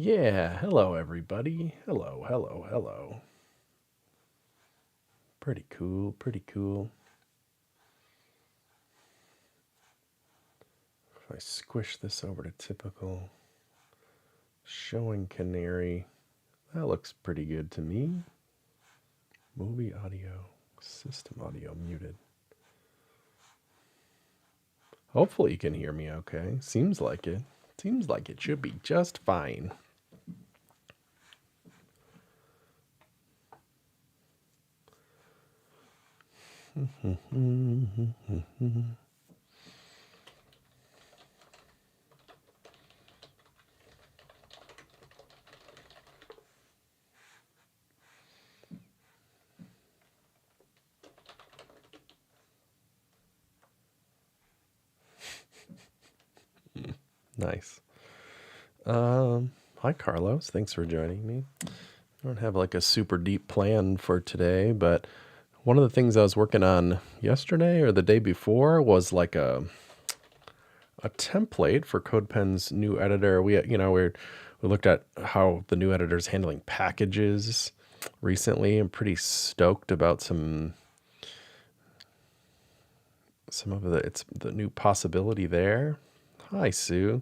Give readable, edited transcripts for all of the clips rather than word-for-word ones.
Yeah, hello everybody. Hello, hello, hello. Pretty cool, pretty cool. If I squish this over to typical showing canary, that looks pretty good to me. Movie audio, system audio muted. Hopefully you can hear me okay. Seems like it. Seems like it should be just fine. Nice. Hi Carlos, thanks for joining me. I don't have like a super deep plan for today, but one of the things I was working on yesterday or the day before was like a template for CodePen's new editor. We looked at how the new editor is handling packages recently. I'm pretty stoked about some of the new possibility there. Hi Sue.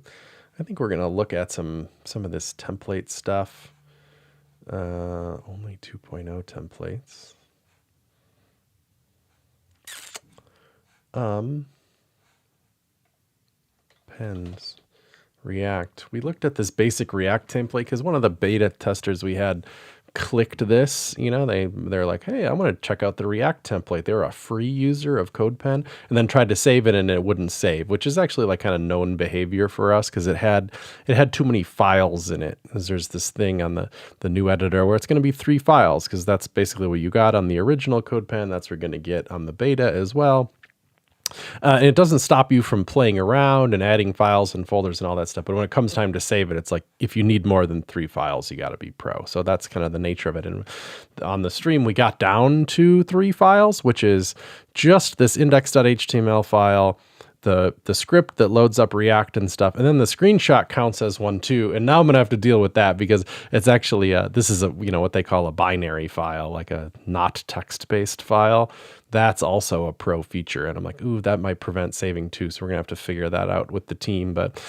I think we're gonna look at some of this template stuff. Only 2.0 templates. Pens. React. We looked at this basic React template because one of the beta testers we had clicked this. They're like, hey, I want to check out the React template. They were a free user of CodePen and then tried to save it and it wouldn't save, which is actually like kind of known behavior for us because it had too many files in it. Because there's this thing on the new editor where it's going to be 3 files because that's basically what you got on the original CodePen. That's what you're going to get on the beta as well. And it doesn't stop you from playing around and adding files and folders and all that stuff. But when it comes time to save it, it's like if you need more than 3 files, you got to be pro. So that's kind of the nature of it. And on the stream, we got down to 3 files, which is just this index.html file, the script that loads up React and stuff, and then the screenshot counts as one too. And now I'm gonna have to deal with that because it's actually this is what they call a binary file, like a not text-based file. That's also a pro feature, and I'm like, ooh, that might prevent saving too. So we're gonna have to figure that out with the team, but.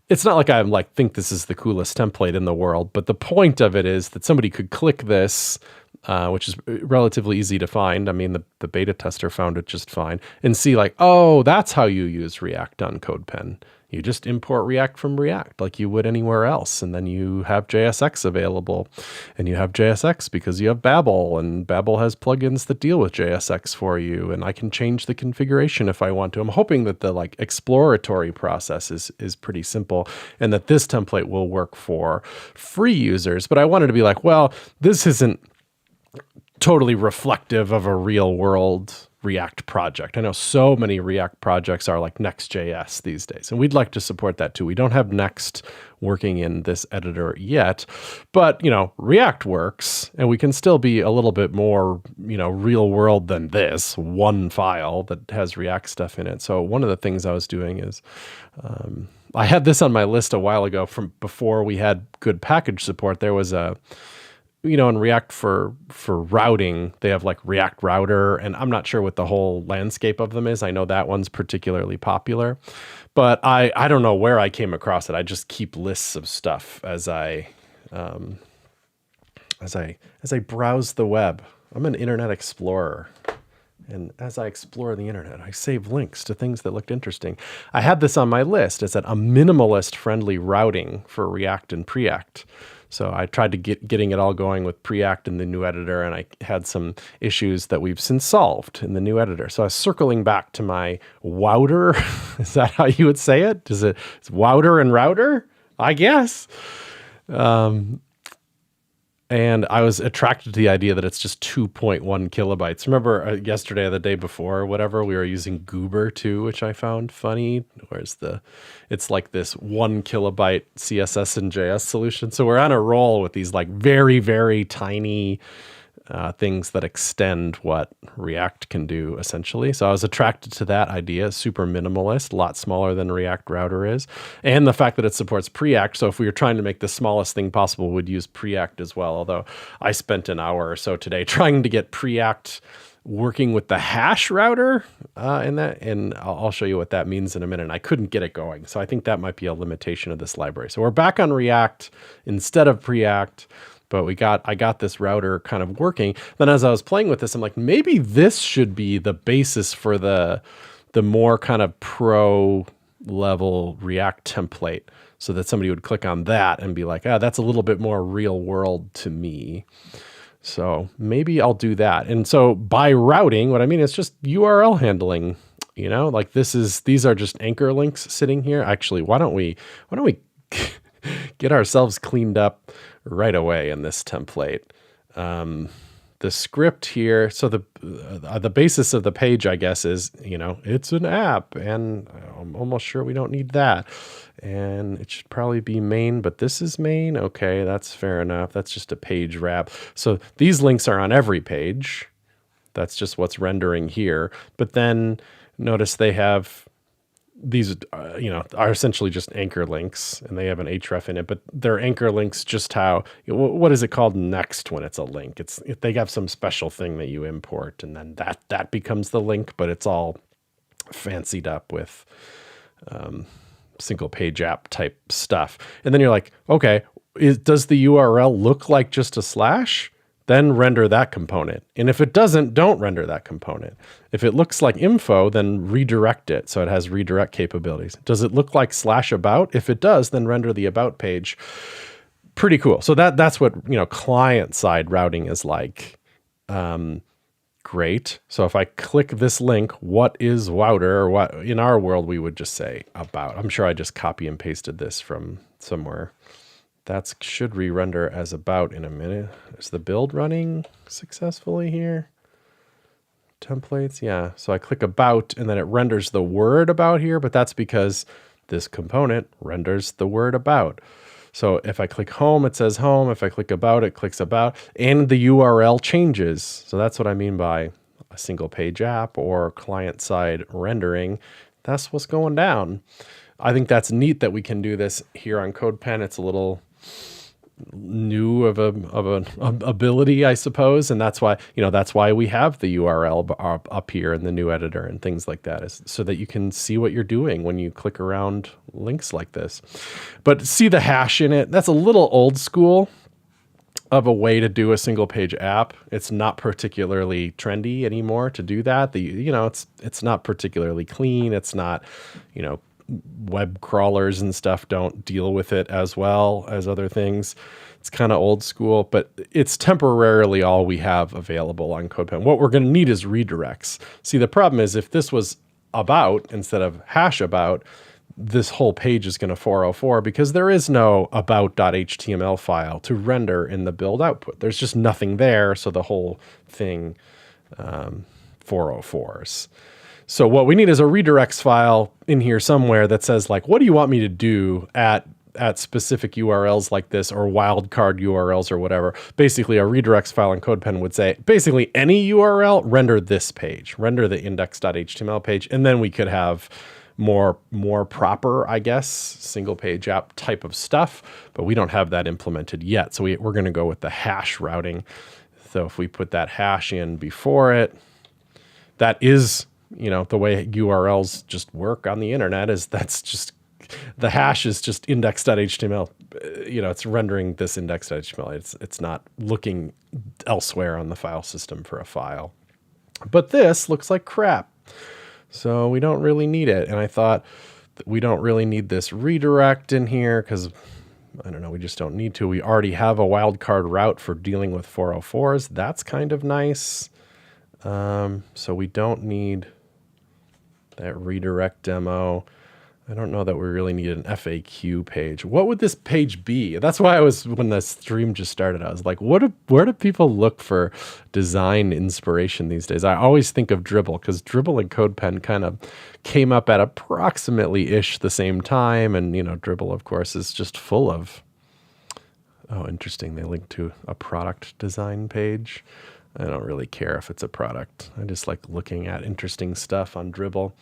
It's not like I think this is the coolest template in the world, but the point of it is that somebody could click this, which is relatively easy to find. I mean, the beta tester found it just fine, and see like, oh, that's how you use React on CodePen. You just import React from React like you would anywhere else. And then you have JSX available, and you have JSX because you have Babel, and Babel has plugins that deal with JSX for you. And I can change the configuration if I want to. I'm hoping that the like exploratory process is pretty simple and that this template will work for free users. But I wanted to be like, well, this isn't totally reflective of a real world React project. I know so many React projects are like Next.js these days, and we'd like to support that too. We don't have Next working in this editor yet, but React works, and we can still be a little bit more, real world than this one file that has React stuff in it. So one of the things I was doing is, I had this on my list a while ago from before we had good package support. There was in React for routing, they have like React Router, and I'm not sure what the whole landscape of them is. I know that one's particularly popular, but I don't know where I came across it. I just keep lists of stuff as I browse the web. I'm an Internet Explorer. And as I explore the internet, I save links to things that looked interesting. I had this on my list. It's a minimalist-friendly routing for React and Preact. So I tried to getting it all going with Preact in the new editor, and I had some issues that we've since solved in the new editor. So I was circling back to my Wouter. Is that how you would say it? It's Wouter and Router? I guess. And I was attracted to the idea that it's just 2.1 kilobytes. Remember yesterday or the day before or whatever, we were using Goober too, which I found funny. It's like this 1 kilobyte CSS and JS solution. So we're on a roll with these like very, very tiny things that extend what React can do, essentially. So I was attracted to that idea. Super minimalist, a lot smaller than React Router is. And the fact that it supports Preact. So if we were trying to make the smallest thing possible, we'd use Preact as well. Although I spent an hour or so today trying to get Preact working with the hash router in that, and I'll show you what that means in a minute. And I couldn't get it going. So I think that might be a limitation of this library. So we're back on React instead of Preact. But I got this router kind of working. Then as I was playing with this, I'm like, maybe this should be the basis for the more kind of pro level React template, so that somebody would click on that and be like, that's a little bit more real world to me. So maybe I'll do that. And so by routing, what I mean is just URL handling, like these are just anchor links sitting here. Actually, why don't we get ourselves cleaned up right away in this template. The script here, so the basis of the page, I guess, is, it's an app, and I'm almost sure we don't need that. And it should probably be main, but this is main. Okay, that's fair enough. That's just a page wrap. So these links are on every page. That's just what's rendering here. But then notice they have these, are essentially just anchor links, and they have an href in it, but they're anchor links just how, what is it called next when it's a link? They have some special thing that you import, and then that becomes the link, but it's all fancied up with single page app type stuff. And then you're like, okay, does the URL look like just a slash? Then render that component. And if it doesn't, don't render that component. If it looks like info, then redirect it so it has redirect capabilities. Does it look like /about? If it does, then render the about page. Pretty cool. So that's what client side routing is like. Great. So if I click this link, what is Wouter, or what in our world we would just say about. I'm sure I just copy and pasted this from somewhere. That should re-render as about in a minute. Is the build running successfully here? Templates, yeah. So I click about, and then it renders the word about here, but that's because this component renders the word about. So if I click home, it says home. If I click about, it clicks about, and the URL changes. So that's what I mean by a single page app or client-side rendering. That's what's going down. I think that's neat that we can do this here on CodePen. It's a little new of an ability, I suppose, and that's why we have the URL up here in the new editor and things like that, is so that you can see what you're doing when you click around links like this. But see the hash in it? That's a little old school of a way to do a single page app. It's not particularly trendy anymore to do that. It's not particularly clean. It's not, web crawlers and stuff don't deal with it as well as other things. It's kind of old school, but it's temporarily all we have available on CodePen. What we're going to need is redirects. See, the problem is if this was about instead of hash about, this whole page is going to 404 because there is no about.html file to render in the build output. There's just nothing there, so the whole thing 404s. So what we need is a redirects file in here somewhere that says, like, what do you want me to do at specific URLs like this, or wildcard URLs or whatever. Basically, a redirects file in CodePen would say, basically any URL, render this page, render the index.html page, and then we could have more proper, I guess, single page app type of stuff, but we don't have that implemented yet. So we're going to go with the hash routing. So if we put that hash in before it, that is, the way URLs just work on the internet, is the hash is just index.html. It's rendering this index.html. It's not looking elsewhere on the file system for a file. But this looks like crap. So we don't really need it. And I thought that we don't really need this redirect in here because, I don't know, we just don't need to. We already have a wildcard route for dealing with 404s. That's kind of nice. So we don't need that redirect demo. I don't know that we really need an FAQ page. What would this page be? That's why when the stream just started, I was like, where do people look for design inspiration these days? I always think of Dribbble, because Dribbble and CodePen kind of came up at approximately the same time. And, Dribbble, of course, is just full of Oh, interesting. They link to a product design page. I don't really care if it's a product. I just like looking at interesting stuff on Dribbble.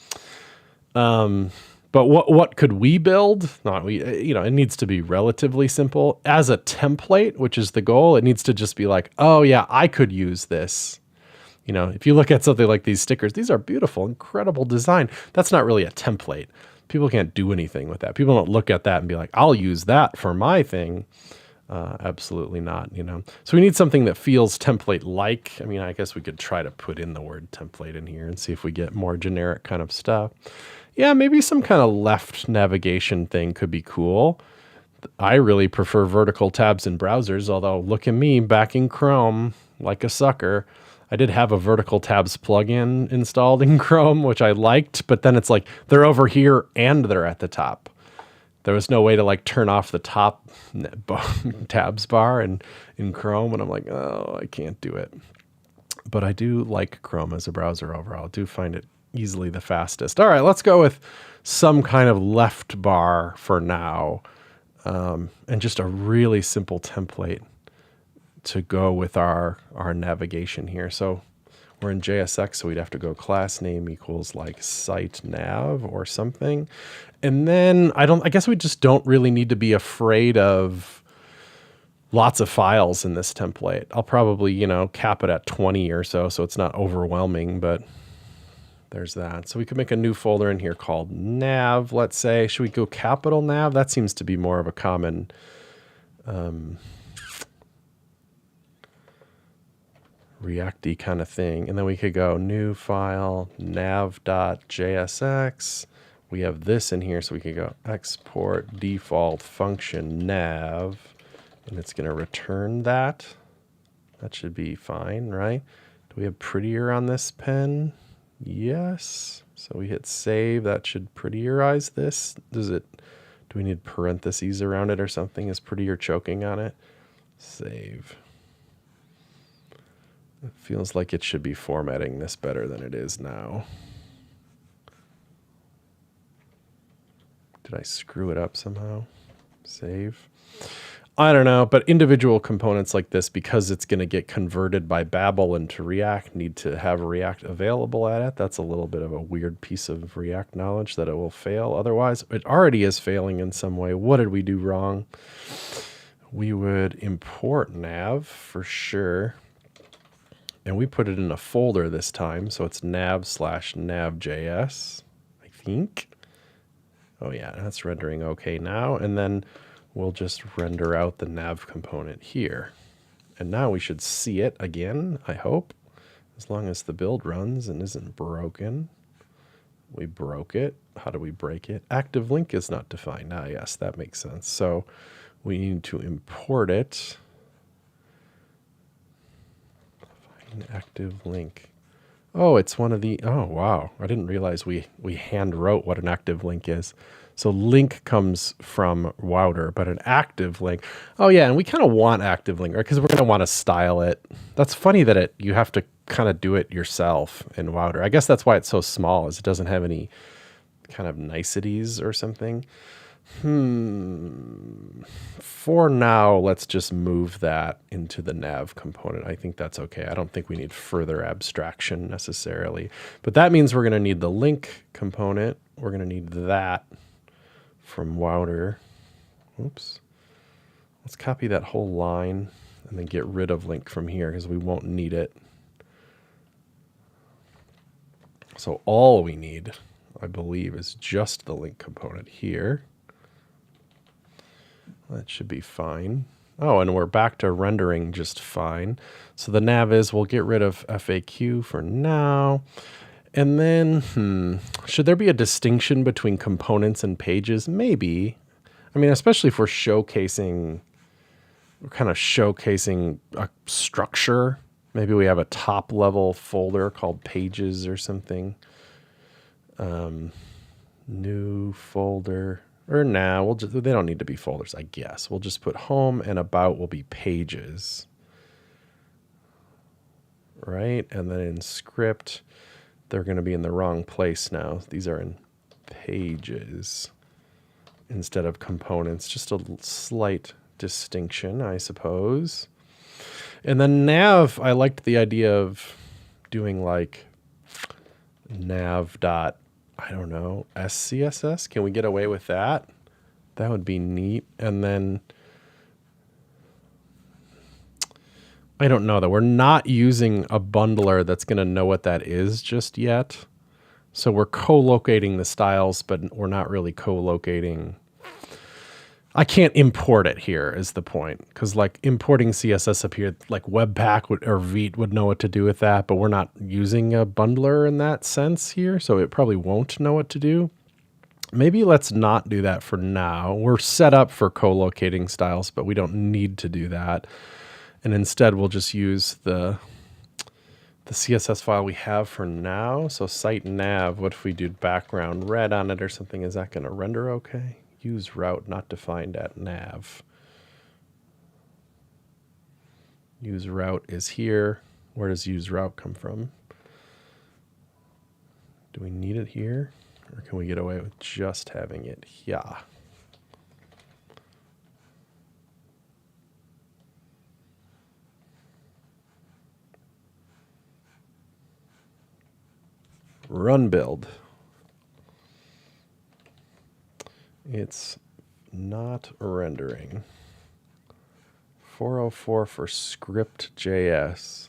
But what could we build? Not we, it needs to be relatively simple. As a template, which is the goal, it needs to just be like, oh yeah, I could use this. If you look at something like these stickers, these are beautiful, incredible design. That's not really a template. People can't do anything with that. People don't look at that and be like, I'll use that for my thing. Absolutely not, So we need something that feels template-like. I mean, I guess we could try to put in the word template in here and see if we get more generic kind of stuff. Yeah, maybe some kind of left navigation thing could be cool. I really prefer vertical tabs in browsers, although look at me back in Chrome like a sucker. I did have a vertical tabs plugin installed in Chrome, which I liked, but then it's like they're over here and they're at the top. There was no way to like turn off the top tabs bar in Chrome, and I'm like, oh, I can't do it. But I do like Chrome as a browser overall. I do find it easily the fastest. All right, let's go with some kind of left bar for now, and just a really simple template to go with our navigation here. So we're in JSX, so we'd have to go class name equals like site nav or something. And then I guess we just don't really need to be afraid of lots of files in this template. I'll probably, cap it at 20 or so it's not overwhelming, but there's that. So we could make a new folder in here called nav, let's say. Should we go capital nav? That seems to be more of a common React-y kind of thing. And then we could go new file, nav.jsx. We have this in here, so we could go export default function nav, and it's going to return that. That should be fine, right? Do we have prettier on this pen? Yes. So we hit save. That should prettierize this. Do we need parentheses around it or something? Is prettier choking on it? Save. It feels like it should be formatting this better than it is now. Did I screw it up somehow? Save. I don't know, but individual components like this, because it's going to get converted by Babel into React, need to have React available at it. That's a little bit of a weird piece of React knowledge that it will fail. Otherwise, it already is failing in some way. What did we do wrong? We would import nav for sure. And we put it in a folder this time, so it's nav/nav.js, I think. Oh yeah, that's rendering okay now. And then we'll just render out the nav component here. And now we should see it again, I hope, as long as the build runs and isn't broken. We broke it. How do we break it? Active link is not defined. Ah, yes, that makes sense. So we need to import it. Find active link. Oh, it's one of the, oh, wow. I didn't realize we hand wrote what an active link is. So link comes from Wouter, but an active link. Oh yeah, and we kind of want active link, right? Because we're going to want to style it. That's funny that you have to kind of do it yourself in Wouter. I guess that's why it's so small, is it doesn't have any kind of niceties or something. For now, let's just move that into the nav component. I think that's okay. I don't think we need further abstraction necessarily. But that means we're going to need the link component. We're going to need that from Wouter. Oops. Let's copy that whole line and then get rid of link from here because we won't need it. So all we need, I believe, is just the link component here. That should be fine. Oh, and we're back to rendering just fine. So the nav is, we'll get rid of FAQ for now. And then, should there be a distinction between components and pages? Maybe. I mean, especially if we're showcasing, a structure. Maybe we have a top level folder called pages or something. New folder. Or nah, they don't need to be folders, I guess. We'll just put home and about will be pages. Right? And then in script, they're going to be in the wrong place now. These are in pages instead of components. Just a slight distinction, I suppose. And then nav, I liked the idea of doing like nav dot, I don't know, SCSS. Can we get away with that? That would be neat. And then I don't know, though. We're not using a bundler that's going to know what that is just yet. So we're co-locating the styles, but we're not really co-locating. I can't import it here is the point. Because like importing CSS up here, like Webpack or Vite would know what to do with that, but we're not using a bundler in that sense here. So it probably won't know what to do. Maybe let's not do that for now. We're set up for co-locating styles, but we don't need to do that. And instead, we'll just use the CSS file we have for now. So site nav, what if we do background red on it or something? Is that going to render okay? Use route not defined at nav. Use route is here. Where does use route come from? Do we need it here? Or can we get away with just having it here? Run build. It's not rendering. 404 for script.js.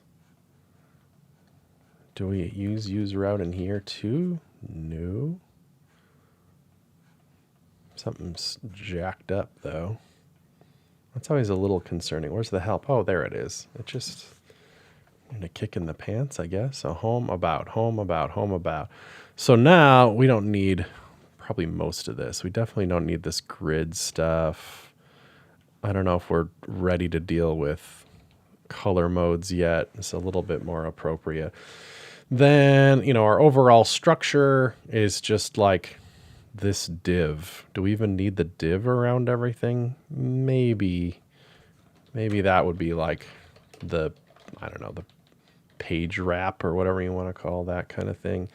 Do we use route in here too? No. Something's jacked up though. That's always a little concerning. Where's the help? Oh, there it is. It just a kick in the pants, I guess. So home about. So now we don't need probably most of this. We definitely don't need this grid stuff. I don't know if we're ready to deal with color modes yet. It's a little bit more appropriate. Then, our overall structure is just like this div. Do we even need the div around everything? Maybe that would be like the page wrap or whatever you want to call that kind of thing.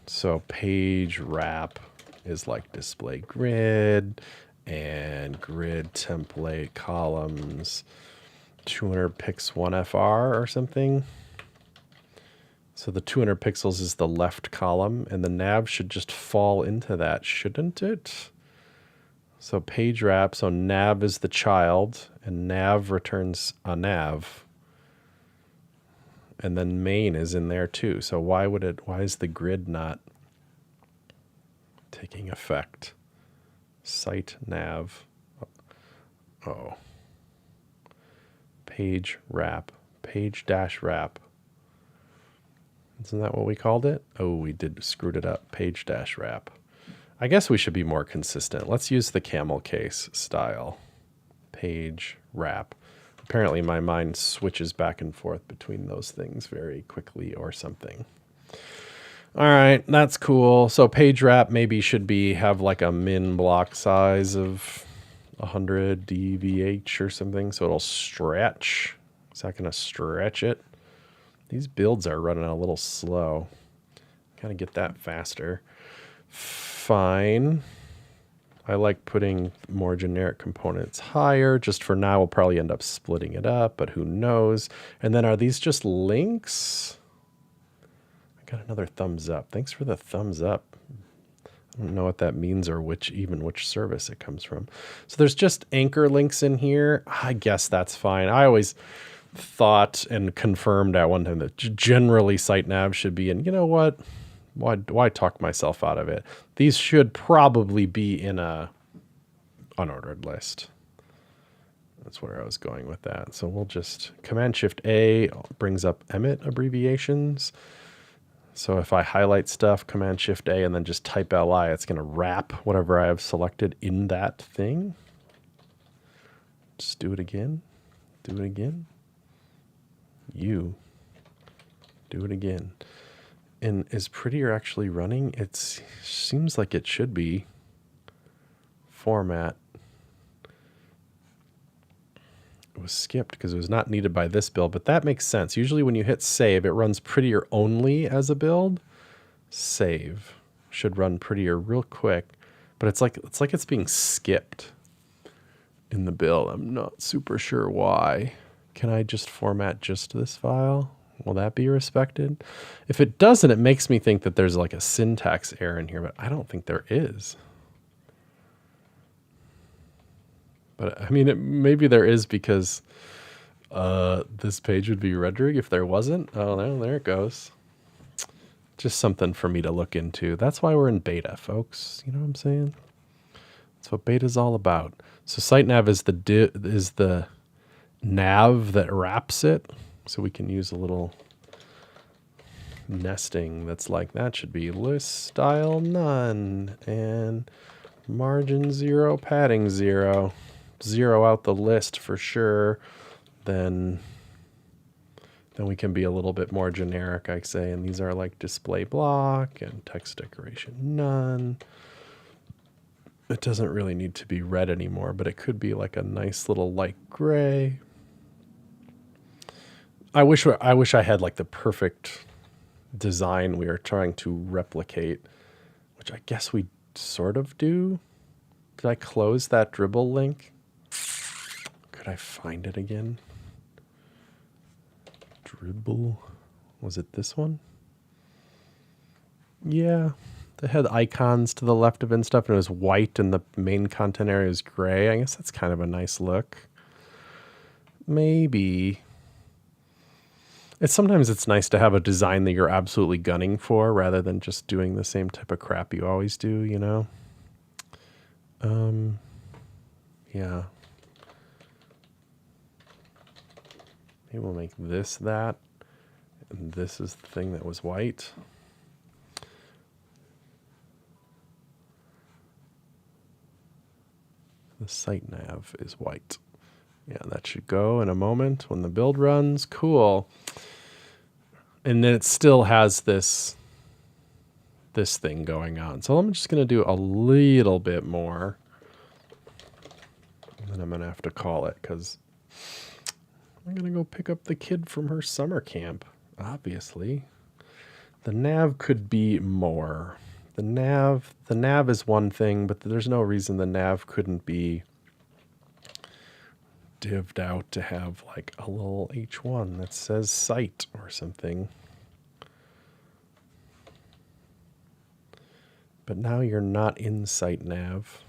So page wrap is like display grid and grid template columns, 200 pix 1FR or something. So the 200 pixels is the left column, and the nav should just fall into that, shouldn't it? So page wrap, so nav is the child, and nav returns a nav. And then main is in there too. So why is the grid not taking effect? Site nav. Oh. Page wrap. Page dash wrap. Isn't that what we called it? Oh, we screwed it up. Page dash wrap. I guess we should be more consistent. Let's use the camel case style. Page wrap. Apparently my mind switches back and forth between those things very quickly or something. All right, that's cool. So page wrap maybe should have like a min block size of 100 dvh or something, so it'll stretch. Is that going to stretch it? These builds are running a little slow. Gotta get that faster. Fine. I like putting more generic components higher. Just for now, we'll probably end up splitting it up, but who knows? And then are these just links? I got another thumbs up. Thanks for the thumbs up. I don't know what that means or which service it comes from. So there's just anchor links in here. I guess that's fine. I always thought and confirmed at one time that generally site nav should be in. You know what? Why talk myself out of it? These should probably be in a unordered list. That's where I was going with that. So we'll just Command-Shift-A brings up Emmet abbreviations. So if I highlight stuff, Command-Shift-A, and then just type LI, it's going to wrap whatever I have selected in that thing. Just do it again. Do it again. You. Do it again. And is Prettier actually running? It seems like it should be. Format. It was skipped because it was not needed by this build, but that makes sense. Usually when you hit save, it runs Prettier only as a build. Save. Should run Prettier real quick, but it's like it's being skipped in the build. I'm not super sure why. Can I just format just this file? Will that be respected? If it doesn't, it makes me think that there's like a syntax error in here, but I don't think there is. But I mean, maybe there is because this page would be rendering if there wasn't. Oh, there it goes. Just something for me to look into. That's why we're in beta, folks. You know what I'm saying? That's what beta's all about. So sitenav is the nav that wraps it. So we can use a little nesting that's like that should be list style none and margin 0, padding 0. 0 out the list for sure. Then we can be a little bit more generic, I say. And these are like display block and text decoration none. It doesn't really need to be red anymore, but it could be like a nice little light gray. I wish I had like the perfect design we are trying to replicate, which I guess we sort of do. Did I close that Dribbble link? Could I find it again? Dribbble. Was it this one? Yeah. They had icons to the left of it and stuff, and it was white and the main content area is gray. I guess that's kind of a nice look. Maybe. Sometimes it's nice to have a design that you're absolutely gunning for rather than just doing the same type of crap you always do, you know? Yeah. Maybe we'll make this that. And this is the thing that was white. The site nav is white. Yeah, that should go in a moment when the build runs. Cool. And then it still has this thing going on. So I'm just going to do a little bit more. And then I'm going to have to call it because I'm going to go pick up the kid from her summer camp, obviously. The nav could be more. The nav is one thing, but there's no reason the nav couldn't be div'd out to have like a little H1 that says site or something. But now you're not in site nav.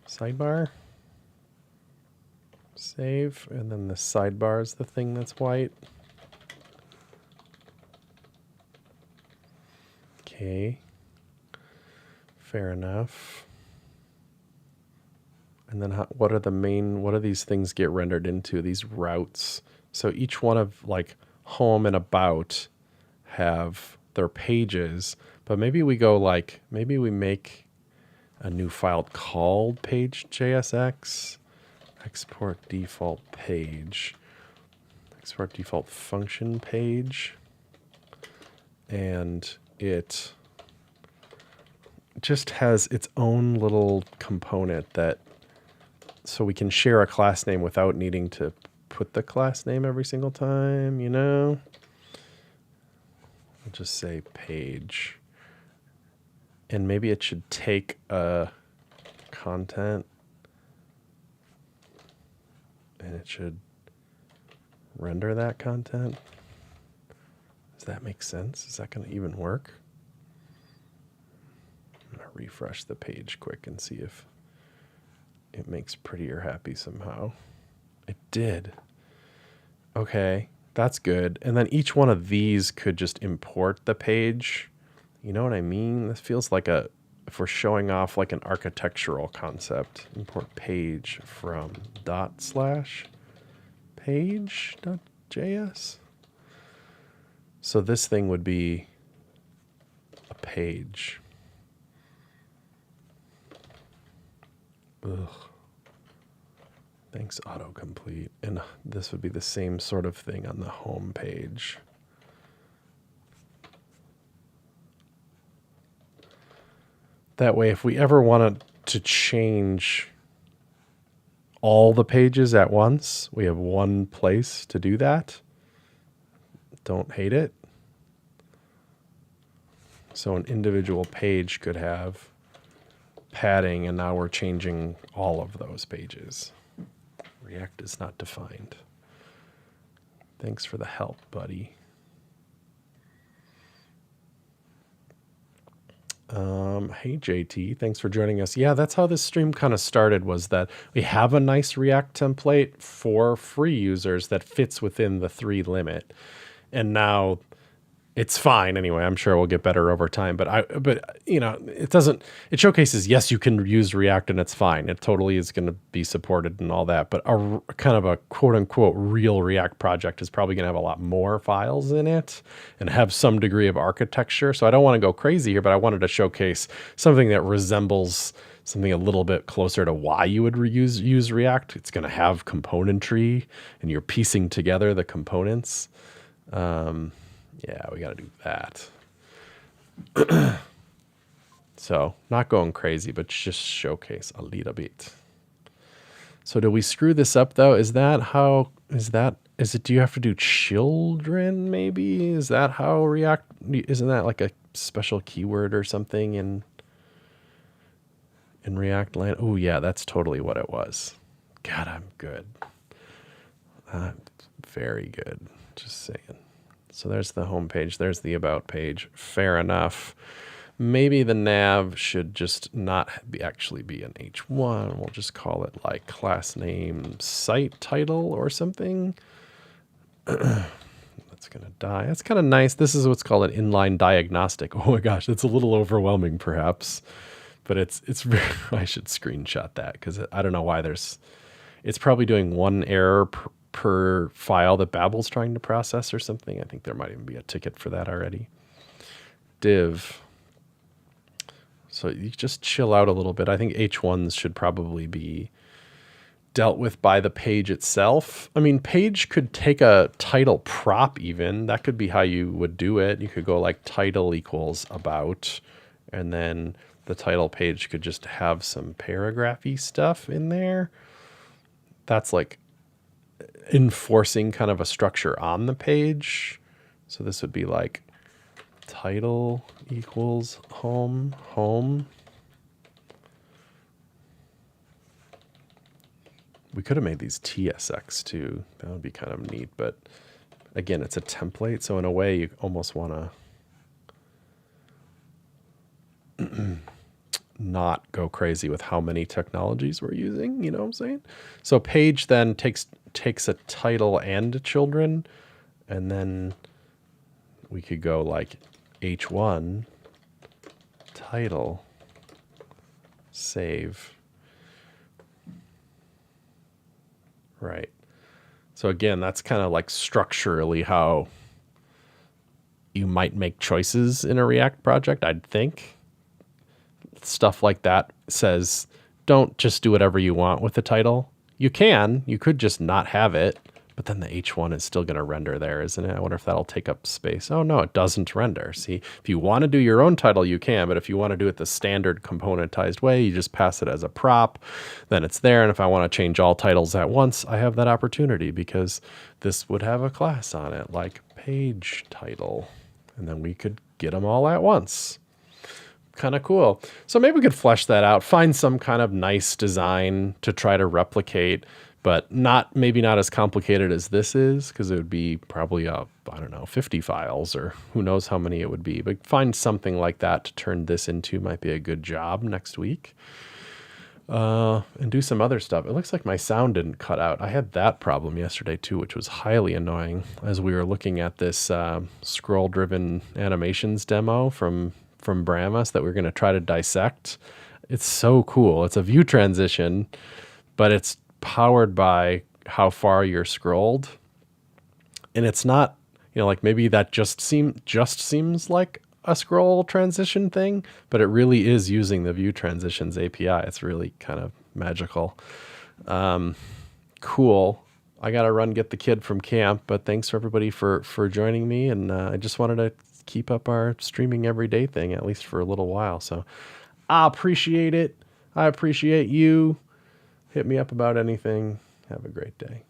Sidebar. Save, and then the sidebar is the thing that's white. Okay. Fair enough. And then what do these things get rendered into? These routes. So each one of like home and about have their pages, but maybe we make a new file called page.jsx, export default page, export default function page, and it just has its own little component that so we can share a class name without needing to put the class name every single time, you know? I'll just say page. And maybe it should take a content and it should render that content. Does that make sense? Is that going to even work? I'm going to refresh the page quick and see if it makes prettier happy somehow. It did. Okay, that's good. And then each one of these could just import the page. You know what I mean? This feels like if we're showing off like an architectural concept. Import page from ./page.js. So this thing would be a page. Ugh. Thanks, autocomplete. And this would be the same sort of thing on the home page. That way, if we ever wanted to change all the pages at once, we have one place to do that. Don't hate it. So an individual page could have padding, and now we're changing all of those pages. React is not defined. Thanks for the help, buddy. Hey JT, thanks for joining us. Yeah, that's how this stream kind of started, was that we have a nice React template for free users that fits within the 3 limit. And now it's fine anyway. I'm sure we'll get better over time, but you know, it showcases, yes, you can use React and it's fine. It totally is going to be supported and all that, but a kind of a quote unquote real React project is probably going to have a lot more files in it and have some degree of architecture. So I don't want to go crazy here, but I wanted to showcase something that resembles something a little bit closer to why you would use React. It's going to have componentry and you're piecing together the components. Yeah, we got to do that. So not going crazy, but just showcase a little bit. So do we screw this up though? Is it, do you have to do children maybe? Is that how React, isn't that like a special keyword or something in React land? Oh yeah, that's totally what it was. God, I'm good. I'm very good. Just saying. So there's the home page. There's the about page. Fair enough. Maybe the nav should just not actually be an H1. We'll just call it like class name site title or something. That's going to die. That's kind of nice. This is what's called an inline diagnostic. Oh my gosh, it's a little overwhelming perhaps. But it's very, I should screenshot that because I don't know why it's probably doing one error per file that Babbel's trying to process or something. I think there might even be a ticket for that already. Div. So you just chill out a little bit. I think H1s should probably be dealt with by the page itself. I mean, page could take a title prop even. That could be how you would do it. You could go like title equals about, and then the title page could just have some paragraphy stuff in there. That's like enforcing kind of a structure on the page. So this would be like title equals home. We could have made these TSX too. That would be kind of neat, but again, it's a template. So in a way you almost want to not go crazy with how many technologies we're using, you know what I'm saying? So page then takes a title and children, and then we could go like H1 title save. Right. So again, that's kind of like structurally how you might make choices in a React project, I'd think. Stuff like that says, don't just do whatever you want with the title. You could just not have it, but then the H1 is still going to render there, isn't it? I wonder if that'll take up space. Oh no, it doesn't render. See, if you want to do your own title, you can, but if you want to do it the standard componentized way, you just pass it as a prop, then it's there. And if I want to change all titles at once, I have that opportunity because this would have a class on it, like page title, and then we could get them all at once. Kind of cool. So maybe we could flesh that out, find some kind of nice design to try to replicate, but maybe not as complicated as this is, because it would be probably, I don't know, 50 files or who knows how many it would be. But find something like that to turn this into might be a good job next week. And do some other stuff. It looks like my sound didn't cut out. I had that problem yesterday too, which was highly annoying as we were looking at this scroll-driven animations demo from Bramus that we're going to try to dissect. It's so cool. It's a view transition, but it's powered by how far you're scrolled. And it's not, like maybe that just seems like a scroll transition thing, but it really is using the view transitions API. It's really kind of magical. Cool. I got to run get the kid from camp, but thanks for everybody for joining me. And I just wanted to keep up our streaming every day thing, at least for a little while. So I appreciate it. I appreciate you. Hit me up about anything. Have a great day.